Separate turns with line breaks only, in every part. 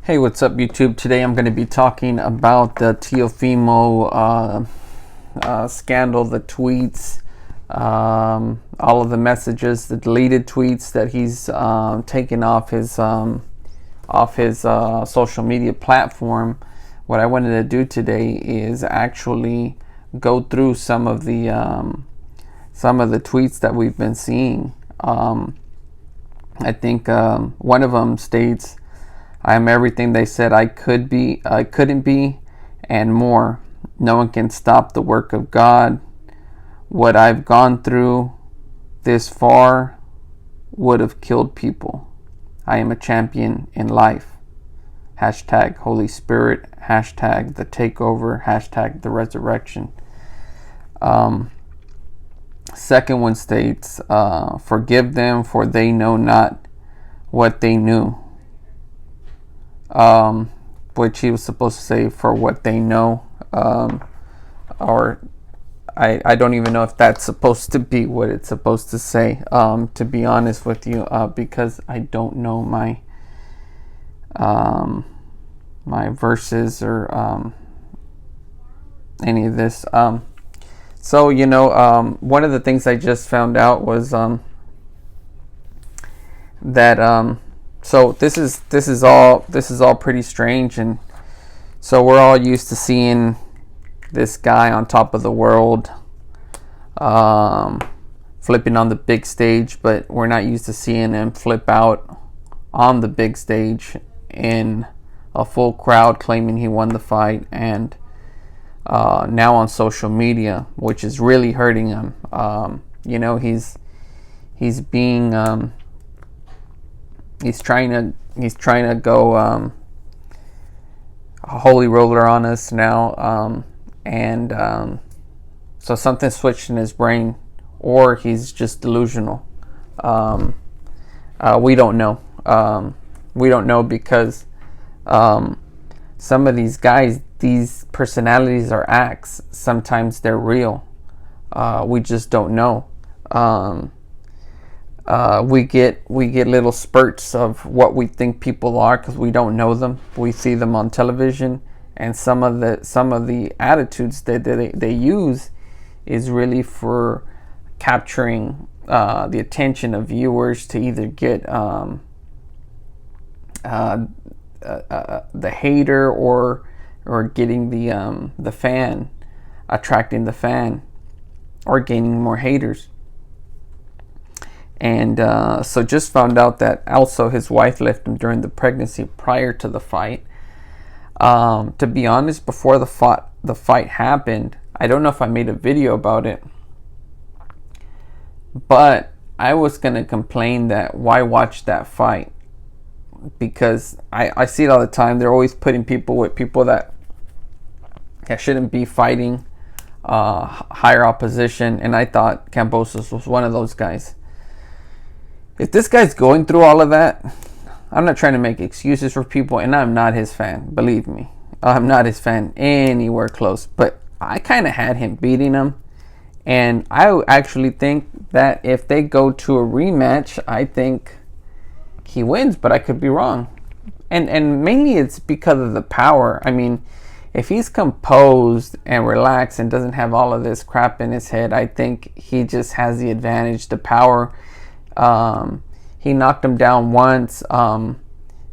Hey, what's up, YouTube? Today I'm going to be talking about the Teofimo scandal, the tweets, all of the messages, the deleted tweets that he's taken off his social media platform. What I wanted to do today is actually go through some of the tweets that we've been seeing. I think one of them states, "I am everything they said I couldn't be, and more. No one can stop the work of God. What I've gone through this far would have killed people. I am a champion in life. Hashtag Holy Spirit. Hashtag the takeover. Hashtag the resurrection." Second one states, "Forgive them, for they know not what they knew." Which he was supposed to say, "For what they know," or I don't even know if that's supposed to be what it's supposed to say, to be honest with you, because I don't know my verses or any of this. So one of the things I just found out was that so this is all pretty strange, and so we're all used to seeing this guy on top of the world, flipping on the big stage, but we're not used to seeing him flip out on the big stage in a full crowd, claiming he won the fight, and now on social media, which is really hurting him. He's being he's trying to go a holy roller on us now, and so something switched in his brain, or he's just delusional. We don't know. We don't know because some of these guys, these personalities are acts. Sometimes they're real. We just don't know. We get little spurts of what we think people are because we don't know them. We see them on television, and some of the attitudes that they use is really for capturing the attention of viewers to either get the hater or getting the fan, attracting the fan, or gaining more haters. And so just found out that also his wife left him during the pregnancy prior to the fight. To be honest, before the fight happened, I don't know if I made a video about it, but I was going to complain that why watch that fight, because I see it all the time. They're always putting people with people that shouldn't be fighting, higher opposition, and I thought Kambosos was one of those guys. If this guy's going through all of that, I'm not trying to make excuses for people, and I'm not his fan. Believe me, I'm not his fan anywhere close. But I kind of had him beating him, and I actually think that if they go to a rematch, I think he wins. But I could be wrong, and mainly it's because of the power. I mean, if he's composed and relaxed and doesn't have all of this crap in his head, I think he just has the advantage, the power. He knocked him down once.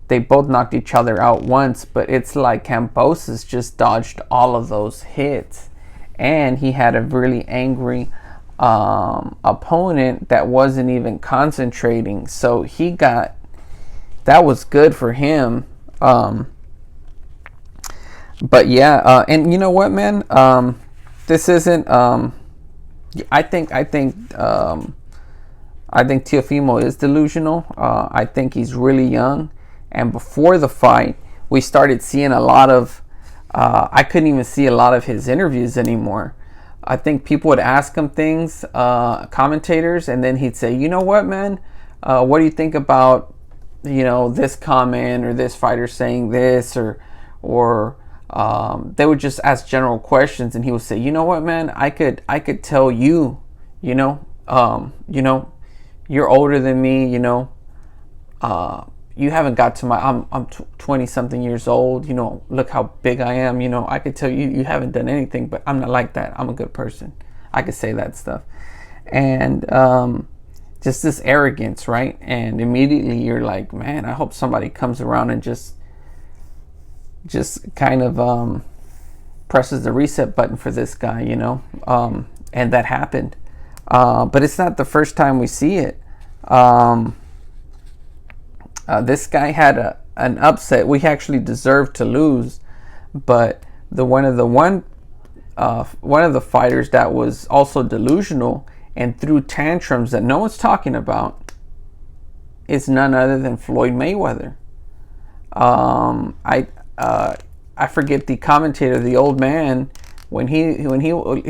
They both knocked each other out once, but it's like Kambosos just dodged all of those hits, and he had a really angry opponent that wasn't even concentrating. So that was good for him. But yeah, and you know what, man? This isn't. I think Teofimo is delusional. I think he's really young. And before the fight, we started seeing a lot of... I couldn't even see a lot of his interviews anymore. I think people would ask him things, commentators, and then he'd say, "You know what, man? What do you think about, this comment or this fighter saying this?" Or they would just ask general questions, and he would say, "You know what, man? I could tell you, you're older than me, you haven't got to my, I'm 20 something years old, you know, look how big I am, you know, I could tell you, you haven't done anything, but I'm not like that. I'm a good person. I could say that stuff. And just this arrogance, right? And immediately you're like, man, I hope somebody comes around and just kind of presses the reset button for this guy, you know. And that happened. But it's not the first time we see it. This guy had an upset. We actually deserved to lose, but one of the fighters that was also delusional and threw tantrums that no one's talking about is none other than Floyd Mayweather. I forget the commentator, the old man. When he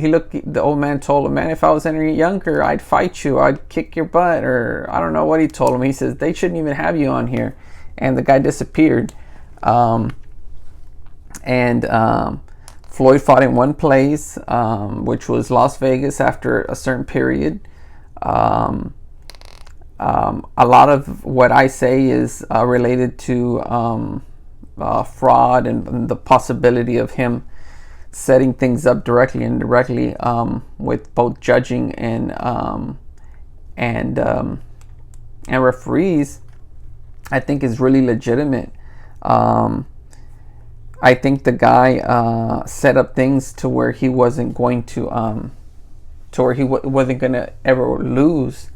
looked, the old man told him, man, if I was any younger, I'd fight you, I'd kick your butt, or I don't know what he told him. He says, they shouldn't even have you on here. And the guy disappeared. Floyd fought in one place, which was Las Vegas after a certain period. A lot of what I say is related to fraud and the possibility of him setting things up directly and indirectly with both judging and referees. I think is really legitimate. I think the guy set up things to where he wasn't going to wasn't going to ever lose.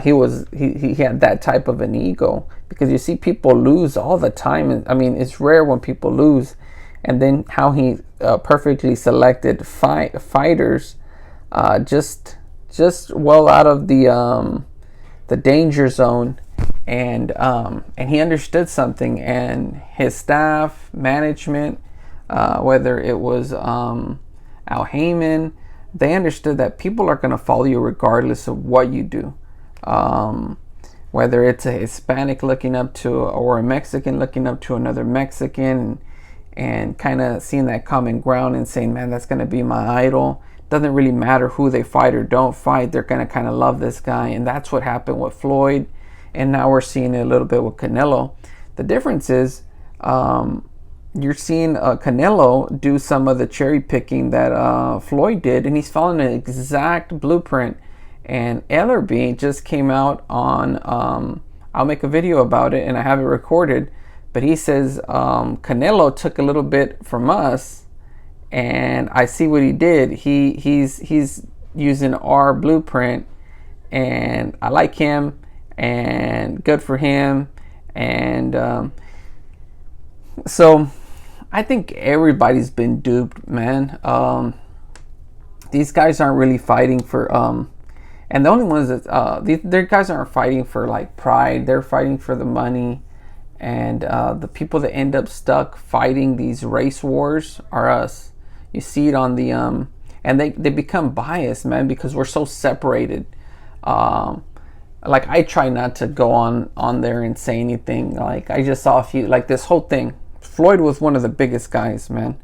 He had that type of an ego, because you see people lose all the time. I mean, it's rare when people lose. And then how he perfectly selected fighters, just well out of the danger zone, and he understood something, and his staff, management, whether it was Al Heyman, they understood that people are going to follow you regardless of what you do. Whether it's a Hispanic looking up to, or a Mexican looking up to another Mexican, and kind of seeing that common ground and saying, man, that's going to be my idol. Doesn't really matter who they fight or don't fight. They're going to kind of love this guy. And that's what happened with Floyd. And now we're seeing it a little bit with Canelo. The difference is you're seeing Canelo do some of the cherry picking that Floyd did. And he's following an exact blueprint. And Ellerby just came out on, I'll make a video about it and I have it recorded. But he says Canelo took a little bit from us, and I see what he did. He's using our blueprint, and I like him, and good for him. And so I think everybody's been duped, man. These guys aren't really fighting for and the only ones that their guys aren't fighting for like pride. They're fighting for the money. And the people that end up stuck fighting these race wars are us. You see it on the and they become biased, man, because we're so separated. Like I try not to go on there and say anything. Like I just saw a few, like this whole thing. Floyd was one of the biggest guys, man.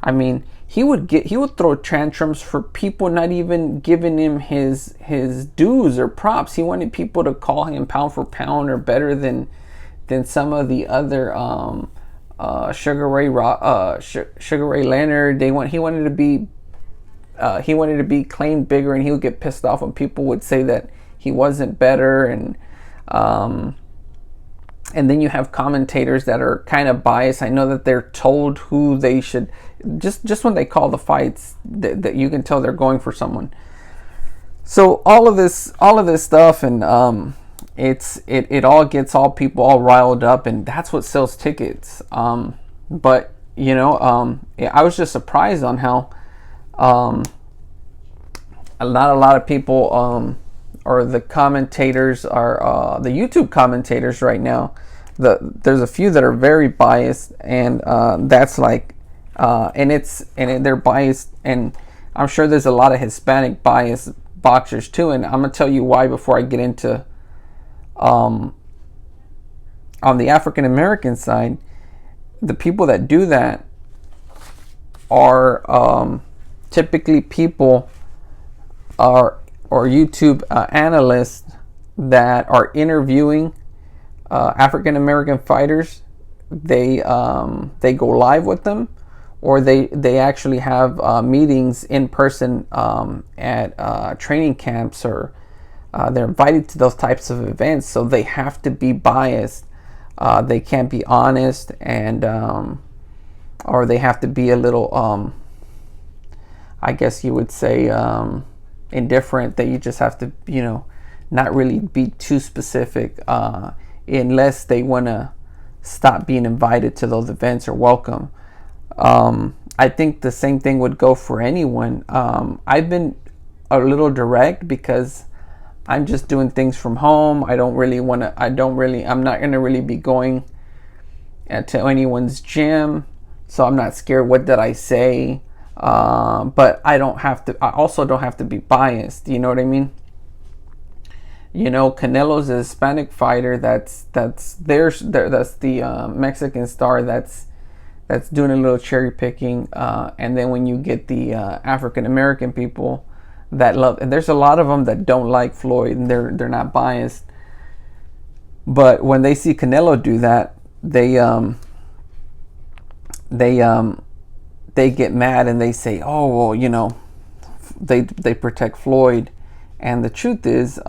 I mean, he would throw tantrums for people not even giving him his dues or props. He wanted people to call him pound for pound or better than some of the other Sugar Ray Leonard. He wanted to be claimed bigger, and he would get pissed off when people would say that he wasn't better. And then you have commentators that are kind of biased. I know that they're told who they should, just when they call the fights, that you can tell they're going for someone. So all of this stuff, and it all gets all people all riled up, and that's what sells tickets. But you know, I was just surprised on how not a lot of people or the commentators are the YouTube commentators right now. There's a few that are very biased, and that's like they're biased, and I'm sure there's a lot of Hispanic biased boxers too, and I'm gonna tell you why before I get into on the African American side. The people that do that are typically people or YouTube analysts that are interviewing African American fighters, they go live with them, or they actually have meetings in person at training camps, or they're invited to those types of events. So they have to be biased. They can't be honest, and or they have to be a little, I guess you would say, indifferent. That you just have to, not really be too specific, unless they want to stop being invited to those events or welcome. I think the same thing would go for anyone. I've been a little direct because I'm just doing things from home. I'm not going to really be going to anyone's gym. So I'm not scared. What did I say? But I also don't have to be biased. You know what I mean? Canelo's a Hispanic fighter. That's the Mexican star that's doing a little cherry picking. And then when you get the African American people that love, and there's a lot of them that don't like Floyd, and they're not biased. But when they see Canelo do that, they get mad and they say, oh, well, they protect Floyd. And the truth is,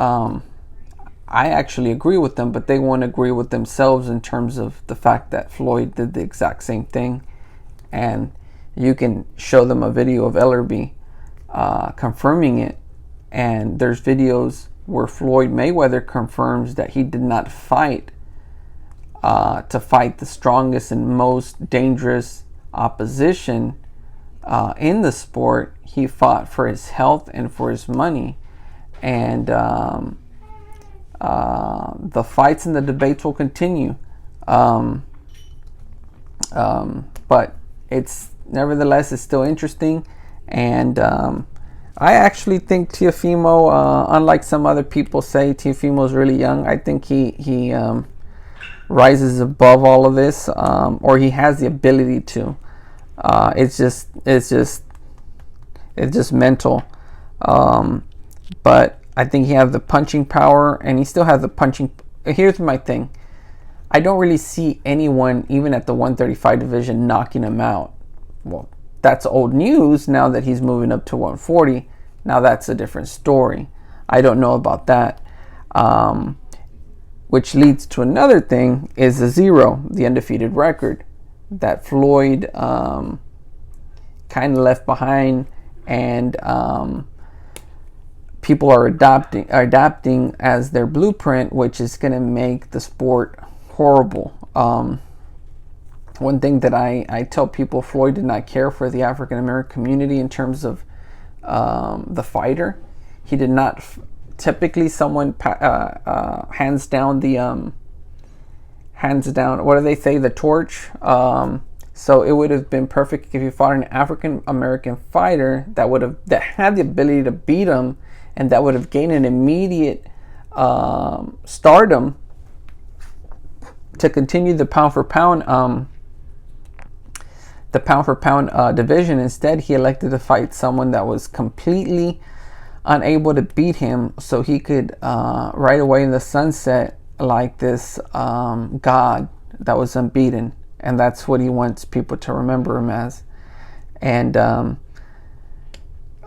I actually agree with them, but they won't agree with themselves in terms of the fact that Floyd did the exact same thing. And you can show them a video of Ellerby confirming it. And there's videos where Floyd Mayweather confirms that he did not fight to fight the strongest and most dangerous opposition in the sport. He fought for his health and for his money. And the fights and the debates will continue. But nevertheless, it's still interesting. And I actually think Teofimo, unlike some other people say, Teofimo is really young. I think he rises above all of this, or he has the ability to. It's just mental. But I think he has the punching power, and he still has the punching. Here's my thing. I don't really see anyone, even at the 135 division, knocking him out. Well, that's old news now that he's moving up to 140. Now that's a different story. I don't know about that. Which leads to another thing, is the 0, the undefeated record that Floyd kind of left behind, and people are adapting as their blueprint, which is going to make the sport horrible. One thing that I tell people, Floyd did not care for the African American community in terms of the fighter. He did not. Typically, someone hands down, what do they say, the torch. So it would have been perfect if he fought an African American fighter that had the ability to beat him, and that would have gained an immediate stardom to continue the pound for pound division. Instead, he elected to fight someone that was completely unable to beat him, so he could right away in the sunset like this god that was unbeaten. And that's what he wants people to remember him as. And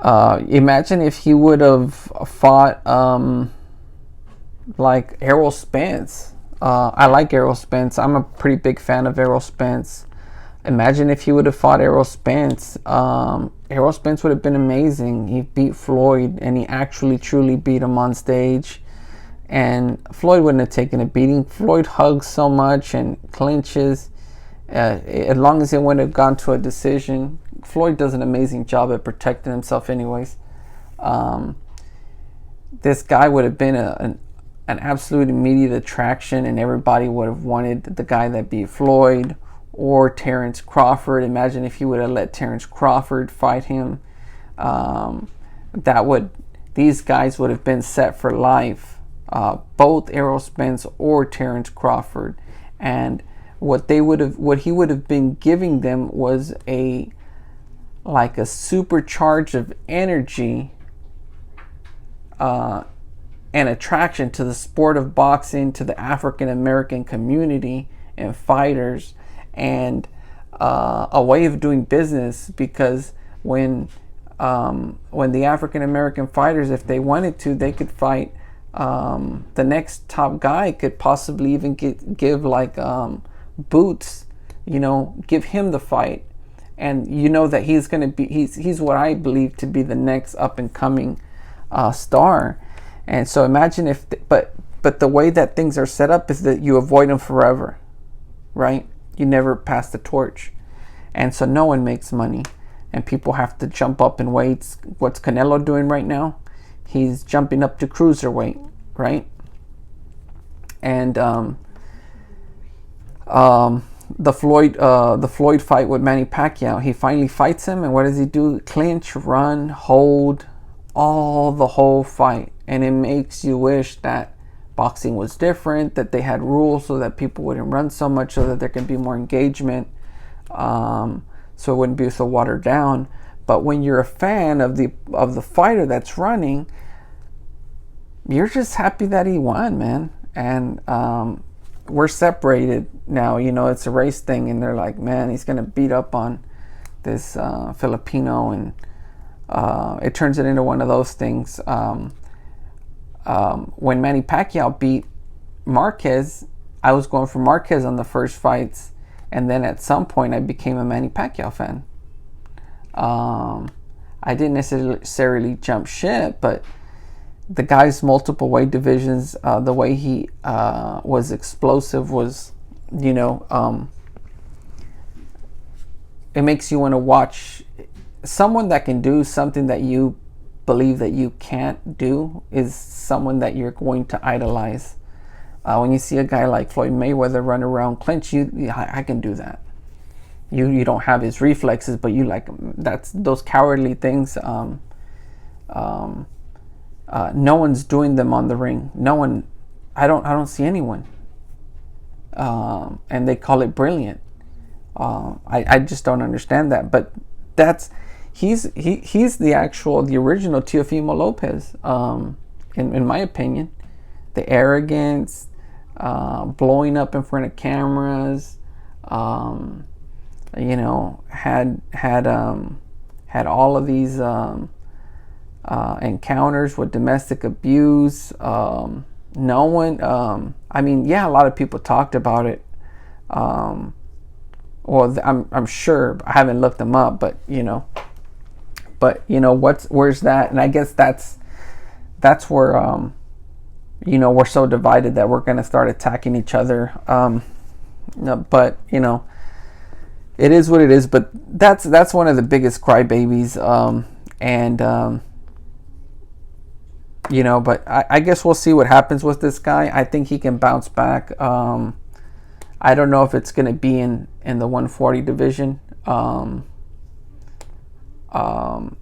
imagine if he would have fought like Errol Spence. I like Errol Spence. I'm a pretty big fan of Errol Spence. Imagine if he would have fought Errol Spence. Errol Spence would have been amazing. He beat Floyd, and he actually truly beat him on stage. And Floyd wouldn't have taken a beating. Floyd hugs so much and clinches. As long as it wouldn't have gone to a decision. Floyd does an amazing job at protecting himself anyways. This guy would have been an absolute immediate attraction, and everybody would have wanted the guy that beat Floyd. Or Terrence Crawford. Imagine if he would have let Terrence Crawford fight him. These guys would have been set for life. Both Errol Spence or Terrence Crawford. And what he would have been giving them was a supercharge of energy, and an attraction to the sport of boxing, to the African American community and fighters, and a way of doing business. Because when the African American fighters, if they wanted to, they could fight the next top guy, could possibly even give like Boots, give him the fight, and that he's going to be he's what I believe to be the next up and coming star. And so imagine if but the way that things are set up is that you avoid them forever, right? You never pass the torch, and so no one makes money, and people have to jump up in weights. What's Canelo doing right now? He's jumping up to cruiserweight, right? And the Floyd fight with Manny Pacquiao, he finally fights him, and what does he do? Clinch, run, hold, the whole fight. And it makes you wish that boxing was different, that they had rules so that people wouldn't run so much, so that there can be more engagement, so it wouldn't be so watered down. But when you're a fan of the fighter that's running, you're just happy that he won, man. And we're separated now. It's a race thing, and they're like, man, he's gonna beat up on this Filipino, and it turns it into one of those things. When Manny Pacquiao beat Marquez, I was going for Marquez on the first fights, and then at some point I became a Manny Pacquiao fan. I didn't necessarily jump ship, but the guy's multiple weight divisions, the way he was explosive was, it makes you want to watch someone that can do something that you believe that you can't do. Is someone that you're going to idolize. When you see a guy like Floyd Mayweather run around clinch, I can do that. You don't have his reflexes, but you like that's those cowardly things. No one's doing them on the ring. No one. I don't see anyone. And they call it brilliant. I just don't understand that. But he's the original Teofimo Lopez. In my opinion, the arrogance, blowing up in front of cameras, had all of these encounters with domestic abuse. No one, a lot of people talked about it. I'm sure, I haven't looked them up, but where's that? And I guess that's where we're so divided that we're going to start attacking each other. But it is what it is. But that's one of the biggest crybabies. But I guess we'll see what happens with this guy. I think he can bounce back. I don't know if it's going to be in the 140 division.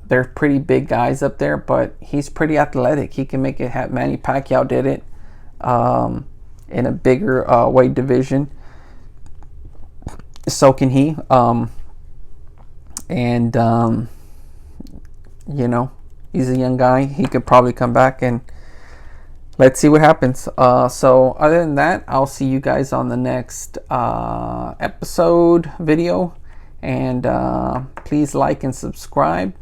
They're pretty big guys up there, but he's pretty athletic. He can make it happen. Manny Pacquiao did it in a bigger weight division. So can he. He's a young guy. He could probably come back, and let's see what happens. So other than that, I'll see you guys on the next episode video. And please like and subscribe.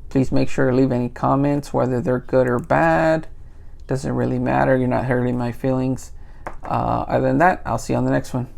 Please make sure to leave any comments, whether they're good or bad. Doesn't really matter. You're not hurting my feelings. Other than that, I'll see you on the next one.